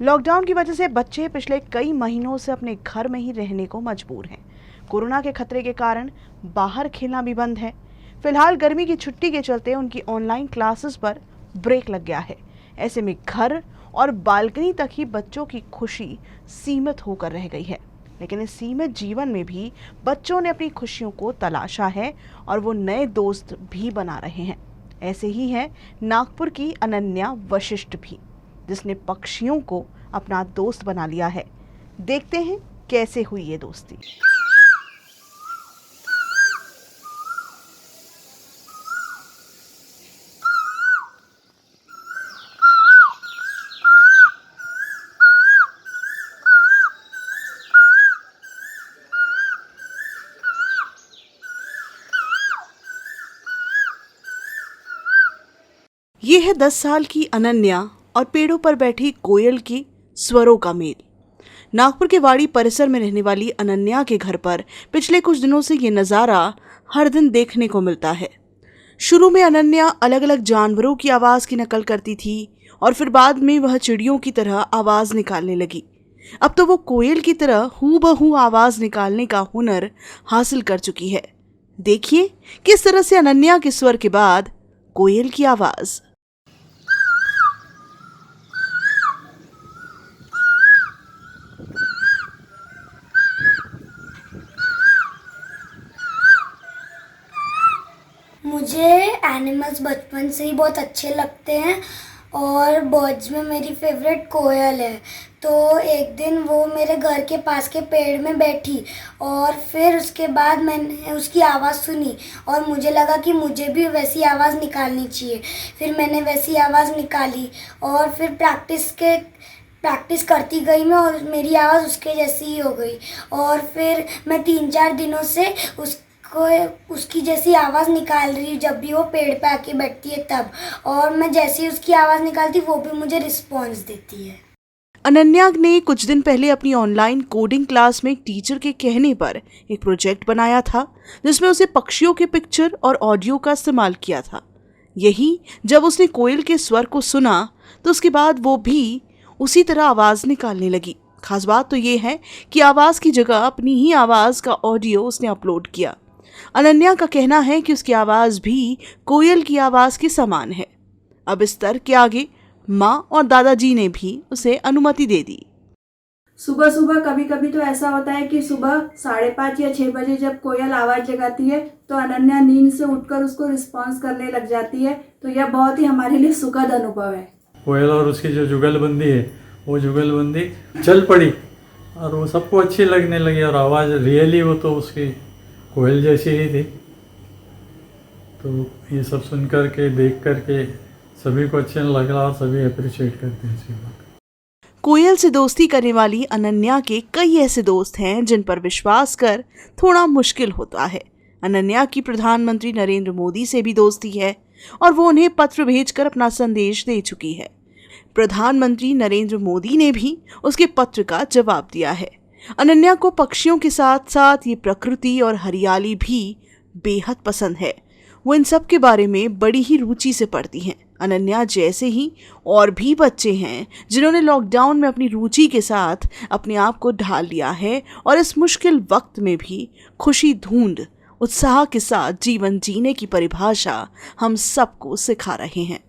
Lockdown की वजह से बच्चे पिछले कई महीनों से अपने घर में ही रहने को मजबूर हैं। कोरोना के खतरे के कारण बाहर खेलना भी बंद है। फिलहाल गर्मी की छुट्टी के चलते उनकी ऑनलाइन क्लासेस पर ब्रेक लग गया है। ऐसे में घर और बालकनी तक ही बच्चों की खुशी सीमित होकर रह गई है। लेकिन इस सीमित जीवन में भी बच्चों ने अपनी खुशियों को तलाशा है और वो नए दोस्त भी बना रहे हैं। ऐसे ही है नागपुर की अनन्या वशिष्ठ भी, जिसने पक्षियों को अपना दोस्त बना लिया है। देखते हैं कैसे हुई ये दोस्ती। ये है 10 साल की अनन्या और पेड़ों पर बैठी कोयल की स्वरों का मेल। नागपुर के वाड़ी परिसर में रहने वाली अनन्या के घर पर पिछले कुछ दिनों से ये नज़ारा हर दिन देखने को मिलता है। शुरू में अनन्या अलग अलग जानवरों की आवाज़ की नकल करती थी और फिर बाद में वह चिड़ियों की तरह आवाज़ निकालने लगी। अब तो वो कोयल की तरह हूबहू आवाज़ निकालने का हुनर हासिल कर चुकी है। देखिए किस तरह से अनन्या के स्वर के बाद कोयल की आवाज़। मुझे एनिमल्स बचपन से ही बहुत अच्छे लगते हैं और बर्ड्स में मेरी फेवरेट कोयल है। तो एक दिन वो मेरे घर के पास के पेड़ में बैठी और फिर उसके बाद मैंने उसकी आवाज़ सुनी और मुझे लगा कि मुझे भी वैसी आवाज़ निकालनी चाहिए। फिर मैंने वैसी आवाज़ निकाली और फिर प्रैक्टिस करती गई मैं और मेरी आवाज़ उसके जैसी ही हो गई। और फिर मैं 3-4 दिनों से उसकी जैसी आवाज़ निकाल रही हूँ जब भी वो पेड़ पे आके बैठती है तब। और मैं जैसे ही उसकी आवाज़ निकालती वो भी मुझे रिस्पॉन्स देती है। अनन्या ने कुछ दिन पहले अपनी ऑनलाइन कोडिंग क्लास में एक टीचर के कहने पर एक प्रोजेक्ट बनाया था, जिसमें उसे पक्षियों के पिक्चर और ऑडियो का इस्तेमाल किया था। यही जब उसने कोयल के स्वर को सुना तो उसके बाद वो भी उसी तरह आवाज़ निकालने लगी। खास बात तो ये है कि आवाज़ की जगह अपनी ही आवाज़ का ऑडियो उसने अपलोड किया। अनन्या का कहना है कि उसकी आवाज़ भी कोयल की आवाज़ के समान है। अब इस तर्क के आगे माँ और दादाजी ने भी उसे अनुमति दे दी। सुबह सुबह कभी कभी तो ऐसा होता है कि सुबह 5:30 या 6 बजे जब कोयल आवाज़ लगाती है तो अनन्या नींद से उठकर उसको रिस्पॉन्स करने लग जाती है। तो यह बहुत ही हमारे लिए सुखद अनुभव है। कोयल और उसकी जो जुगलबंदी है वो जुगलबंदी चल पड़ी और वो सबको अच्छी लगने लगी और आवाज़ रियली वो तो उसकी कोयल जैसी ही थी। तो ये सब सुन कर के देख कर के सभी को अच्छा लगा और सभी अप्रिशिएट करते हैं इसी बात। कोयल से दोस्ती करने वाली अनन्या के कई ऐसे दोस्त हैं जिन पर विश्वास कर थोड़ा मुश्किल होता है। अनन्या की प्रधानमंत्री नरेंद्र मोदी से भी दोस्ती है और वो उन्हें पत्र भेजकर अपना संदेश दे चुकी है। प्रधानमंत्री नरेंद्र मोदी ने भी उसके पत्र का जवाब दिया है। अनन्या को पक्षियों के साथ साथ ये प्रकृति और हरियाली भी बेहद पसंद है। वो इन सब के बारे में बड़ी ही रुचि से पढ़ती हैं। अनन्या जैसे ही और भी बच्चे हैं जिन्होंने लॉकडाउन में अपनी रुचि के साथ अपने आप को ढाल लिया है और इस मुश्किल वक्त में भी खुशी ढूंढ उत्साह के साथ जीवन जीने की परिभाषा हम सबको सिखा रहे हैं।